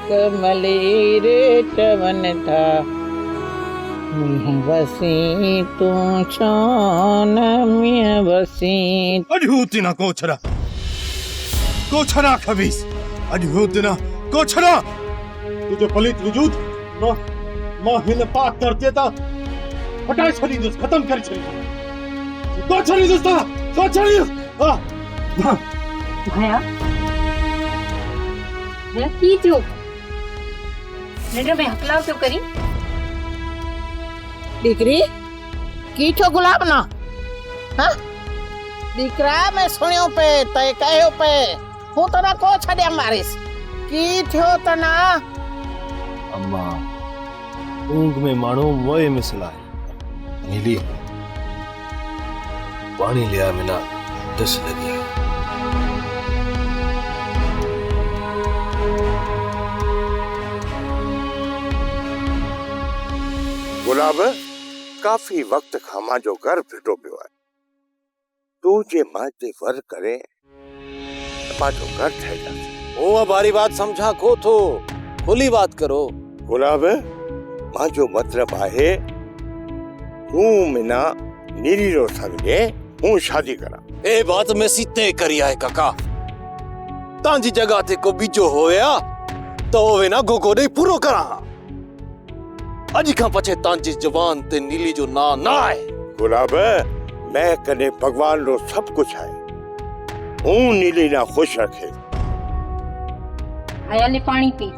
कमली रेटवन था वसी तू छान मिया वसी अड्यूतिना कोछरा खबीस अड्यूतिना कोछरा तुझे पलित वजूद मां हिन पाक करते था हटाए छड़ी दुस खत्म कर छड़ी कोछरी दुस था कोछरी हां भाया ये की थियो नंढ में हकलाव थियो करी दीकरी की थियो गुलाब ना हां दीकरा मैं सुनियो पे तय कहो पे हूं तना को छड्या मारिस की थियो तना अम्मा ऊंघ में मानो मोए मिसला है नीली पानी लिया मिला दस लगी गुलाब काफी वक्त खां मांजो घर फिटो पियो आहे तू जे मां ते वर करे मांजो घर ठहे जासे ओ बारी बात समझा को थो खुली बात करो गुलाब मांजो मतलब आहे तू मिना नीरी रो संगे हूं शादी करा ए बात में सीते करी आए काका तांजी जगह ते को बीजो होया तो वे ना गोगो नहीं पूरो करा अज का पछे तांजी जवान ते नीली जो ना ना है गुलाब मैं कने भगवान रो सब कुछ है हूं नीली ना खुश रखे आया ले पानी पी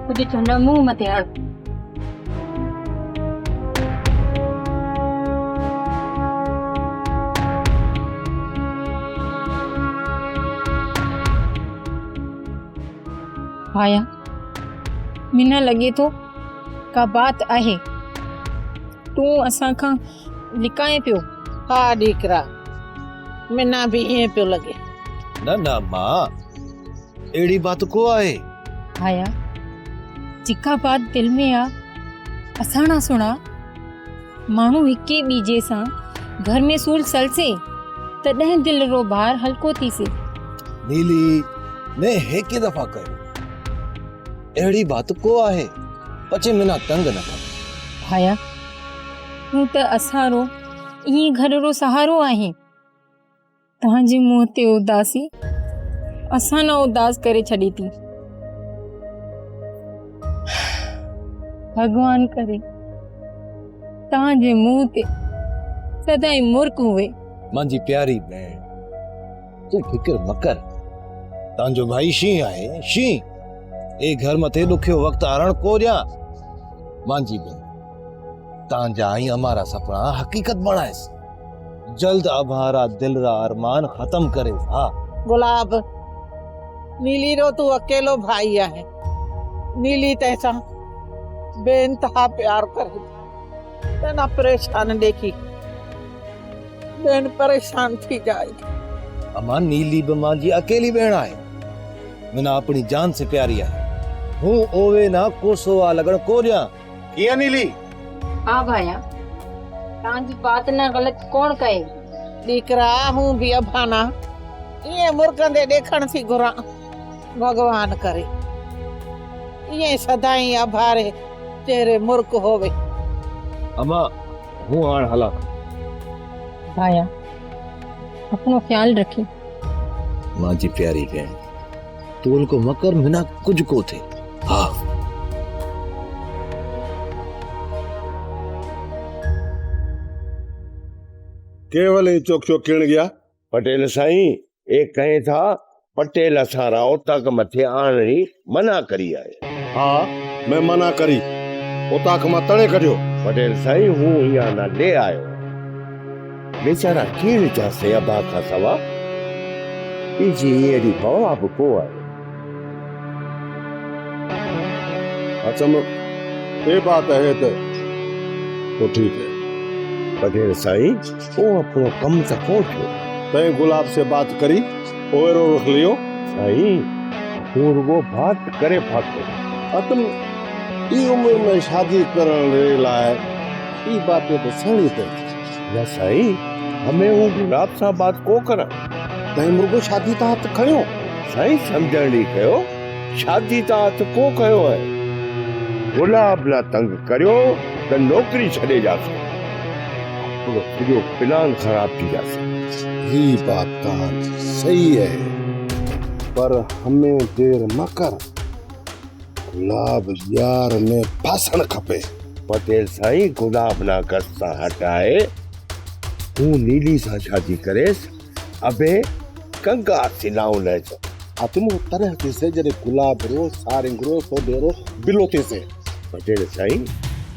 तुझे चंदा मुंह मते हड़ आया मिना लगे तो का बात आहे तू असा का लिकाए पियो हा दीकरा मिना भी ये पियो लगे ना ना मां एड़ी बात को आए आया जिका बात दिल में आ असा ना सुना मानू हिके बीजे सा घर में सूल सलसे तदह दिल रो भार हल्को थी से नीली ने हेकी दफा कयो एड़ी बात को आहे पछे मिना तंग न कर भाया तू त असारो ये घर रो सहारो आहे तांजे मुंह ते उदासी असा न उदास करे छड़ी थी भगवान करे तांजे मुंह ते सदाई मुर्क हुए मांजी प्यारी बहन तू फिक्र मकर तांजो भाई शी आहे शी ए घर मथे दुखियो वक्त आरण कोरिया मांजी बहन तांजा ही हमारा सपना हकीकत बनाएस जल्द अभारा दिल रा अरमान खत्म करे हां गुलाब नीली रो तू अकेलो भाई है नीली तैसा बेनतहा प्यार करे तना परेशान देखी बेन परेशान थी जाए अमा नीली बमा जी अकेली बहन आए मिना अपनी जान से प्यारी है हूं ओवे ना कोसो आ लगन कोरिया किया नीली हां भाया तांजी बात ना गलत कौन कहे दीकरा हूं भी अभाना ये मुर्गंदे देखण सी घुरा भगवान करे ये सदाई अभारे तेरे मुर्क होवे अमा हूं आण हला भाया अपनो ख्याल रखे मां जी प्यारी बहन तोल को मकर मिना कुछ को थे हाँ केवल ही चौक चौक किण गया पटेल साईं एक कहे था पटेल असारा ओताक मथे आने मना करी आए हाँ मैं मना करी ओताक मां तणे कढियो पटेल साईं हूं या ना ले आयो बेचारा कीण जासे अबा का सवा इजी एडी बाप को है अच्छा ये बात है तो ठीक है पटेल साईं वो अपनो कम से पहुंचो तय गुलाब से बात करी ओरो रख लियो साईं और वो बात करे फाको तुम ई उम्र में शादी करण रे लाए ई बातें तो सही थे या साईं हमें वो गुलाब सा बात को करा तय मुर्गो शादी ता हाथ खयो साईं समझण ली कयो शादी ता हथ को कयो है गुलाब ना तंग करियो त नौकरी छॾे जासे पूरो सॼो प्लान ख़राब थी जासे। ही बात तहां सही है, पर हमें देर न कर, गुलाब यार में फासण खपे। पटेल साईं गुलाब ना कस सां हटाए तूं नीली सां शादी करेस अबे गंगा सिलाऊं ले आतिम तरह के से जरे गुलाब रो सारिंग रो तो देरो बिलोते से। पटेल साईं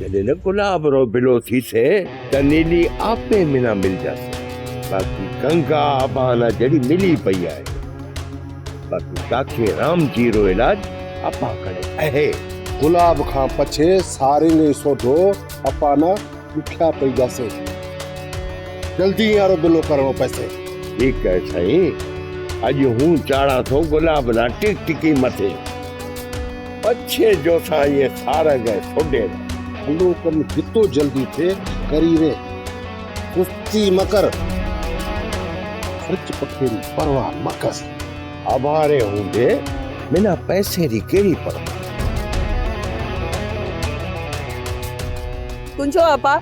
जॾहिं न गुलाब रो बिलो थी से त नीली आपे मिना मिल जासे बाक़ी गंगा अबाना जड़ी मिली पई आहे बाक़ी ताखे राम जी रो इलाज अपा करे आहे। गुलाब खां पछे सारिंग सोढो अपाना दुखिया पई जासे, जल्दी यारो बिलो करणो पैसे। ठीक है साईं अॼु हूं चाड़ा थो गुलाब ना टिक टिकी मथे पछे जो सा ये सारा गए छोड़े हलो कम जितो जल्दी थे करी रे, सुस्ती मकर, खर्च पखेरी परवाह मकस। आभारे हूंदे बिना पैसे री केड़ी पर तुंहिंजो अबा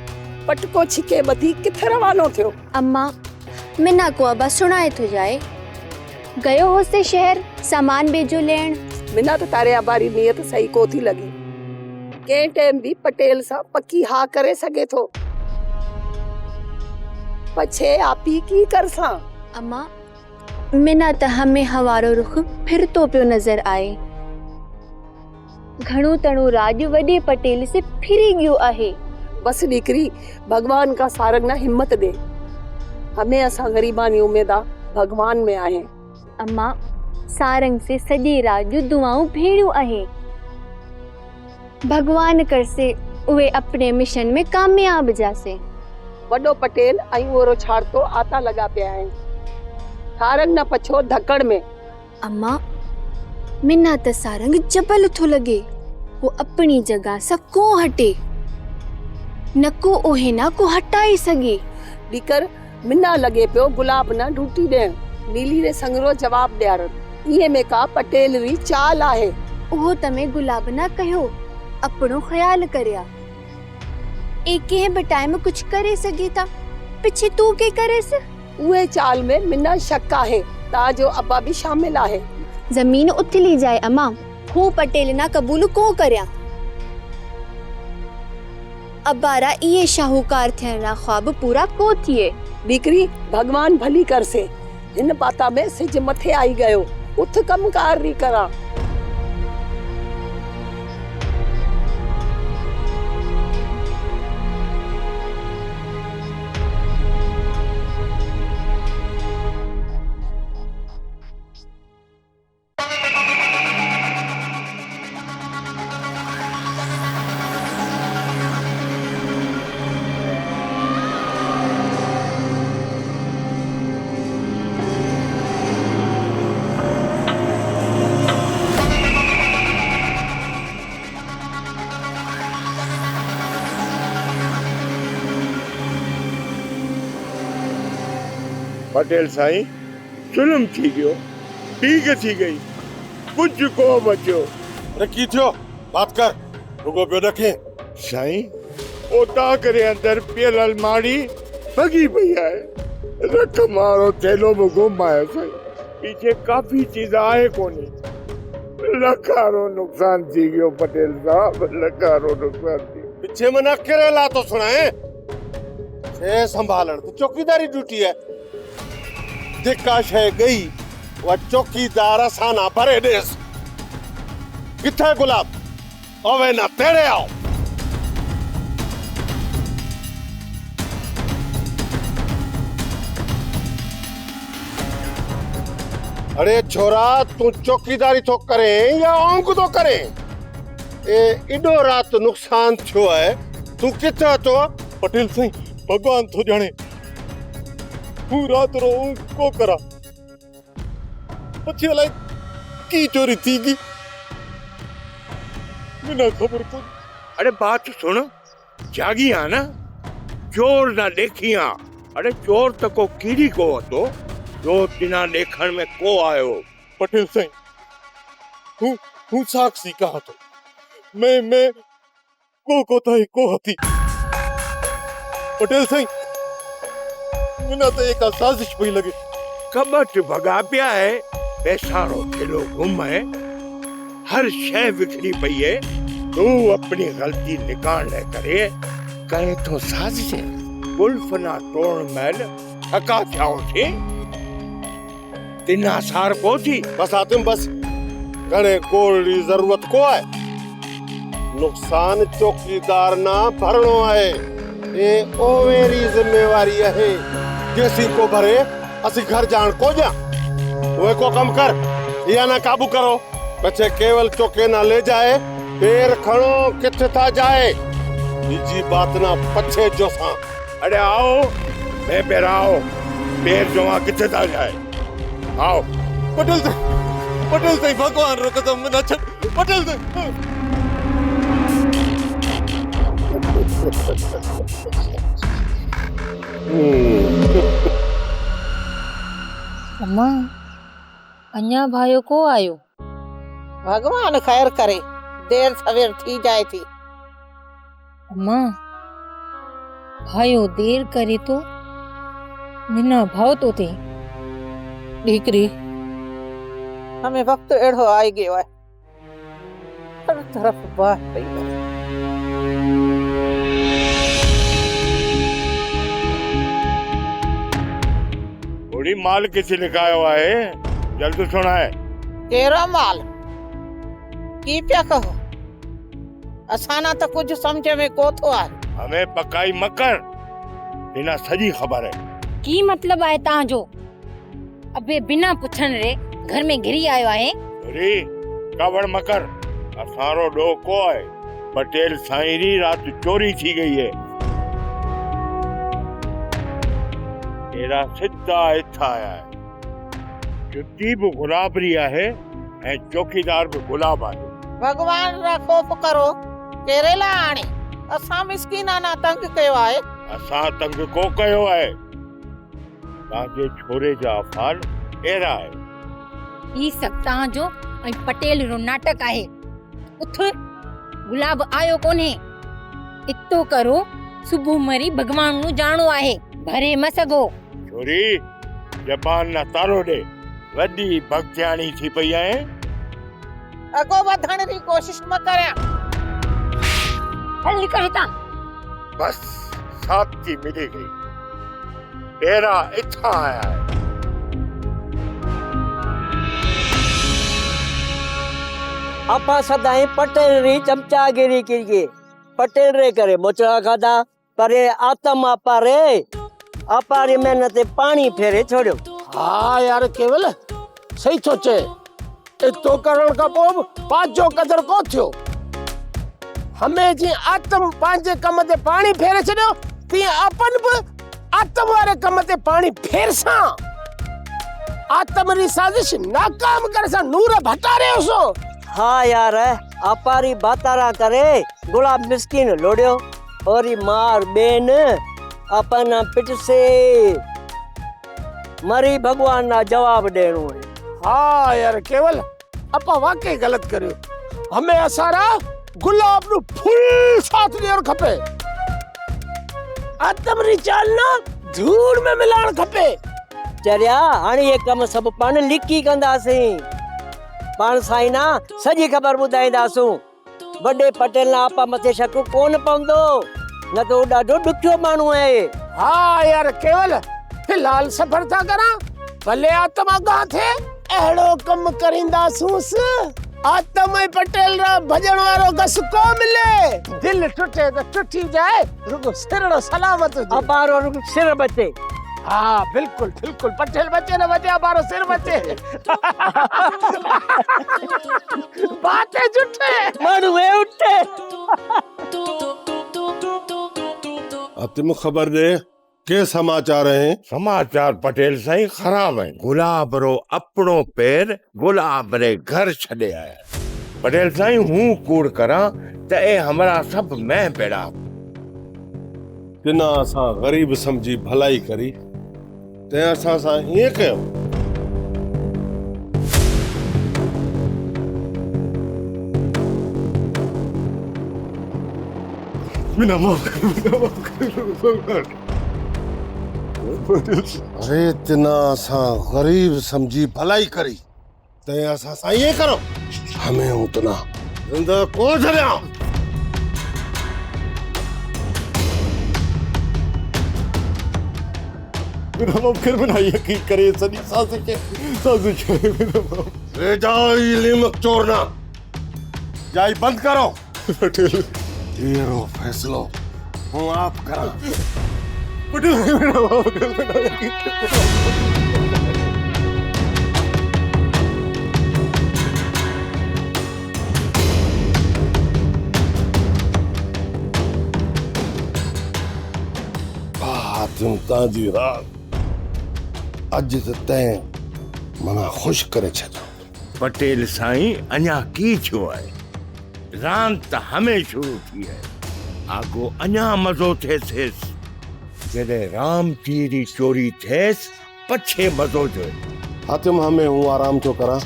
पटको छिके ॿधी किथे रवानो थियो? अम्मा मिना को अबा सुनाए थो जाए, गयो होसे शहर सामान बेजो लेण। मिना त तारे अबा री नियत सही को थी लगी, कंहिं टाइम भी पटेल सां पक्की हा करे सघे थो, पछे आपी की कर सां। अम्मा मिना त हमें हवारो रुख फिरतो पियो नजर आए, घणो तणो राज वॾे पटेल से फिरी गयो आहे। बस निकरी भगवान का सारंग ना हिम्मत दे, हमें असां गरीबानी उम्मीदा भगवान में आहे। अम्मा सारंग से सॼे रात जो दुआऊं भेड़ियूं आहे, भगवान कर से उहे अपने मिशन में कामयाब जासे। वडो पटेल ऐं ओरो छाड़तो आता लगा पिया आहिनि, सारंग न पछो धकड़ में। अम्मा मिना त सारंग जबल थो लगे, वो अपनी जगह सा को हटे, न को ओहे ना को हटाई सगे। दीकर मिना लगे पियो गुलाब ना ड्यूटी ॾियण, नीली रे संगरो जवाब ॾियारण, इहे में का पटेल री चाल आहे। ओहो तमे गुलाब ना कहो, अपनो ख्याल करया, एक के बटाए में कुछ करे सगे था, पिछे तू के करे से? उहे चाल में मिना शक आहे, ताजो अब्बा भी शामिल आहे। जमीन उथली जाए अम्मा, हूँ पटेल ना कबूल को करया, अब्बारा ये शाहूकार थियण ख्वाब पूरा को थिए। दीकरी भगवान भली कर से, हिन बाता में सिज मथे आई गयो, उठ कम कार री करा। पटेल साईं जुल्म थी गयो, ठीक थी गई, कुछ को बचो। अरे की थियो बात कर, रुको पियो रखे। साईं ओता करे अंदर पियल अलमारी भगी पई है, रख मारो थैलो में घुमायो साईं, पीछे काफी चीज आए कोनी, लखारो नुकसान थी गयो पटेल साहब, लखारो नुकसान थी। पीछे मना केरला तो सुनाए छे संभालन तो चौकीदारी ड्यूटी है, दिक्का शे गई वो चौकीदार असाना भरे देस। किथे गुलाब ओवे ना तेरे आओ। अरे छोरा तू चौकीदारी तो करे या औंक तो करे, ए इडो रात नुकसान थियो है, तू किथे तो? पटेल साईं भगवान तो जाने हूँ रात रो को करा, पछी अलाए की चोरी थी गई, बिना खबर को। अरे बात सुन, जागी आ ना, चोर ना देखिया, अरे चोर तो को कीड़ी को तो जो बिना देखण में को आयो। पटेल साईं हूँ हूँ साक्षी कहा तो मैं को था को हती पटेल साईं मिना तो एक साजिश पई लगे कबट भगा पिया है बेसारो थेलो गुम है हर शय विखरी पई है तू अपनी गलती निकाल ले करे कहे तो साजिश गुल्फना तोड़ मैल थका जाओ थे तिना सार को थी बस आतिम बस घणे गोल की जरूरत को है नुकसान चौकीदार ना भरणो है ए ओवेरी जिम्मेवारी है जैसी को भरे असि घर जान को जा वो को कम कर या ना काबू करो बच्चे केवल चौके ना ले जाए पैर खड़ो किथे था जाए निजी बात ना पछे जो सा अरे आओ मैं बेराओ पैर जो वहां किथे था जाए आओ पटेल साईं भगवान रो कसम न छड पटेल साईं अम्मा अञा भायो को आयो भगवान खैर करे देर सवेर थी जाए थी अम्मा भायो देर करे तो मिना भाव तो थे दीकरी हमें वक्त एड़ो आई गयो है हर तरफ बात पई है थोड़ी माल किसी लिखायो है जल्द सुनाए केरा माल की प्या कहो असाना तो कुछ समझ में को तो आ हमें पकाई मकर बिना सजी खबर है की मतलब आए तांजो अबे बिना पुछन रे घर में घिरी आयो है अरे कावड़ मकर असारो डो को है पटेल साईं री रात चोरी थी गई है तेरा सिद्धा इथा आया है जुत्ती भी गुलाबरी है ऐं चौकीदार भी गुलाब है भगवान रा खौफ करो केरेला आणे असा मिस्कीना ना तंग कयो आहे असा तंग को कयो है ताजे छोरे जा अफाल एरा है ई सब तांजो ऐं पटेल रो नाटक आहे उठ गुलाब आयो कोने इतो करो सुबह मरी भगवान नु जानो आहे भरे मसगो छोरी जबान ना तारो दे वडी भक्त्याणी थी पई है अगो वधण री कोशिश म करया हल निकल ता बस साथी मिली गई तेरा इच्छा आया है आपा सदाई पटेल री चमचागिरी कीजिए पटेल रे करे मोचड़ा खादा परे आत्म आपा रे आपा री मेहनत पानी फेरे छोड़ो हाँ यार केवल सही सोचे इतो करण का पोब पांचो कदर को थियो हमें जी आत्म पांचे कम ते पानी फेरे छड़ो ती अपन भी आत्म वाले कम ते पानी फेर सा आत्म री साजिश नाकाम कर सा नूर भटा रहे सो हाँ यार आपा री बातारा करे गुलाब मिस्किन लोड़ियो और मार बेन अपन पिट से मरी भगवान ना जवाब देनो है हाँ यार केवल अपा वाकई गलत करियो हमें असारा गुलाब नु फुल साथ दियो खपे आत्म री चाल ना धूड़ में मिलान खपे चरिया हाणे ये कम सब पान लिखी कंदासी पान साईं ना सजी खबर बुधाईंदासूं वडे पटेल ना आपा मथे शक कोन पवंदो न तो ॾाढो ॾुखियो माण्हू आहे हाँ यार केवल फिलहाल सफर था करा भले आत्मा गा थे एड़ो कम करिंदासूस आत्मा पटेल रा भजन वारो गस को मिले दिल टूटे तो टूटी जाए रुको सिरड़ो सलामत हुजे अपारो सिर बचे हाँ बिल्कुल बिल्कुल पटेल बचे न बचे अपारो सिर बचे बातें झूठे माण्हू ए उठे अब तुम खबर दे के समाचार हैं समाचार पटेल साईं खराब है गुलाब रो अपनो पैर गुलाब रे घर छड़े आया पटेल साईं हूं कूड़ करा ते ए हमरा सब मैं पेड़ा तिना असां गरीब समझी भलाई करी ते असां सां ईअं कयो बिना माफ कर अरे इतना असा गरीब समझी भलाई करी ते असा साईं करो हमें उतना जिंदा को झरिया बिना माफ कर बिना यकीन करे सनी साजिश है बिना माफ ले जाओ ये लिमक चोरना जाई बंद करो पटेल ये रो फैसलो हूँ आप करा पटेल बिना माफ कर बिना यकीन करे चिंता जी रात अज तैं मना खुश करे छो पटेल साईं अञा की थियो आहे रांदि त हमें शुरू थी है आगो अञा मज़ो थिएसि जॾहिं राम जी चोरी थिएसि पछे मज़ो जो हातिम हमें हूँ आराम तो करा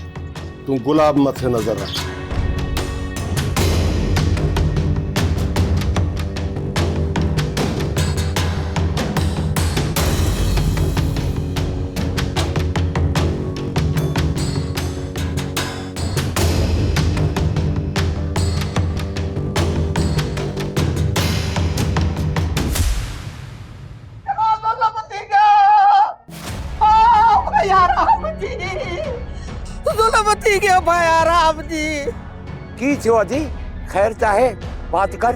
तू गुलाब मथे नजर रख जुल्म थी गयो भाया राम जी की थियो अजी खैर चाहे बात कर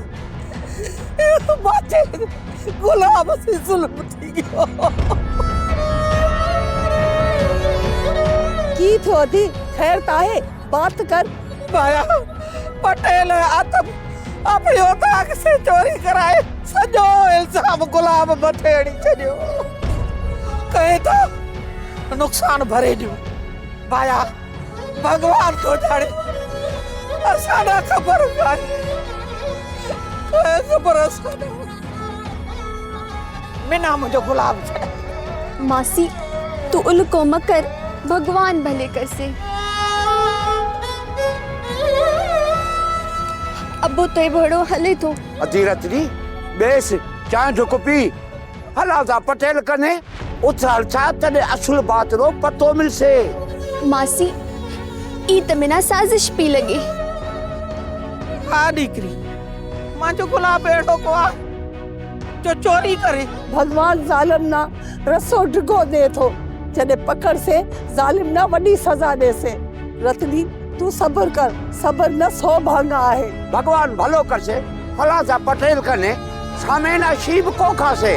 बाजे गुलाब से जुल्म थी गयो की थियो थी खैर ताहे बात कर भाया पटेल आतम अपनी औताक से चोरी कराए सजो इल्जाम गुलाब मथेड़ी छड़ियो कहे तो नुकसान भरे दियो भाया भगवान तो जाने असाना खबर काने खबर असाना मिना मुझे गुलाब छे मासी तू उनको मकर भगवान भले कर से अबो तो बड़ो हले तो अधी रतरी बेस चाय ढुक पी हला जा पटेल कने उथल छा तने असुल बात रो पतो मिलसे मासी ई तमिना साजिश पी लगे हाँ दीकरी मां जो गुलाब एड़ो को आ जो चोरी करे भगवान जालिम ना रसो डिगो दे थो जने पकड़ से जालिम ना वडी सजा दे से रतनी तू सब्र कर सब्र न 100 भांगा है भगवान भलो कर से हला जा पटेल कने सामे ना शीब को खासे